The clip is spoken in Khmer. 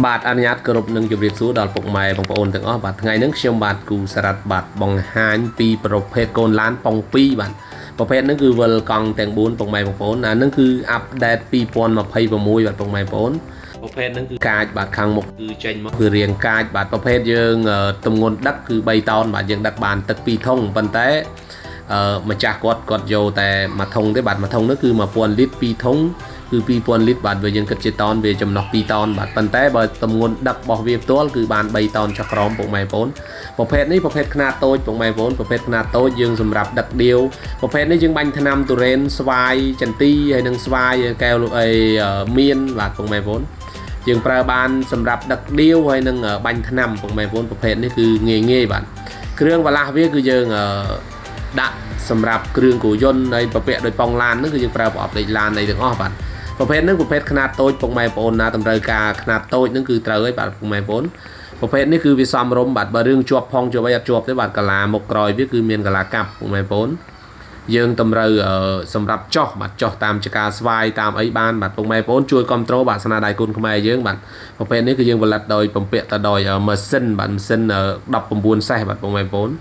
បាទអនុញ្ញាតគោរពនឹងជម្រាបសួរដល់ពុកម៉ែបងប្អូនទាំងអស់បាទថ្ងៃនេះខ្ញុំបាទគូសារ៉ាត់បាទបង្ហាញពីប្រភេទកូនឡានប៉ុង2បាទប្រភេទហ្នឹងគឺវិលកង់ទាំង4ពុកម៉ែបងប្អូនអាហ្នឹងគឺអាប់ដេត2026បាទពុកម៉ែបងប្អូនប្រភេទហ្នឹងគឺកាចបាទខាងមុខគឺចេញមកគឺរាងកាចបាទប្រភេទយើងទម្ងន់ដឹកគឺ3តោនបាទយើងដឹកបានទឹក2ធុងប៉ុន្តែម្ចាស់គាត់យកតែមួយធុងទេបាទមួយធុងនោះគឺ1000លីត្រ2ធុងគឺ2000លីត្របាទវាយើងគិតជាតោនវាចំណុះ2តោនបាទប៉ុន្តែបើទម្ងន់ដឹករបស់វាផ្ទាល់គឺបាន3តោនចុះក្រោមពុកម៉ែបងប្អូនប្រភេទនេះប្រភេទខ្នាតតូចពុកម៉ែបងប្អូនប្រភេទខ្នាតតូចយើងសម្រាប់ដឹកដៀវប្រភេទនេះយើងបាញ់ថ្នាំទុរេនស្វាយចន្ទីហើយនឹងស្វាយកែវអីមានបាទពុកម៉ែបងប្អូនយើងប្រើបានសម្រាប់ដឹកដៀវហើយនឹងបាញ់ថ្នាំពុកម៉ែបងប្អូនប្រភេទនេះគឺងាយបាទគ្រឿងបន្លាស់វាគឺយើងដាក់សម្រាប់គ្រឿងគោយន្តហើយប្រពាក់ដោយប៉ងឡានហ្នឹងគឺយើងប្រើប្រអប់លេខឡានអីទាំងអស់បាទប្រភេទហ្នឹងប្រភេទខ្នាតតូចពុកម៉ែបងប្អូនណាតម្រូវការខ្នាតតូចហ្នឹងគឺត្រូវហើយបាទពុកម៉ែបងប្អូនប្រភេទនេះគឺវាសមរម្យបាទបើរឿងជាប់ផងជាប់អីអត់ជាប់ទេបាទកាឡាមុខក្រោយវាគឺមានកាឡាកាប់ពុកម៉ែបងប្អូនយើងតម្រូវសម្រាប់ចោះបាទចោះតាមចការស្វាយតាមអីបានបាទពុកម៉ែបងប្អូនជួយគ្រប់គ្រងបាទស្នាដៃគុណខ្មែរយើងបាទប្រភេទនេះគឺយើងផលិតដោយពំពាក់ទៅដោយម៉ាស៊ីនបាទម៉ាស៊ីន19សេសបាទពុកម៉ែបងប្អូន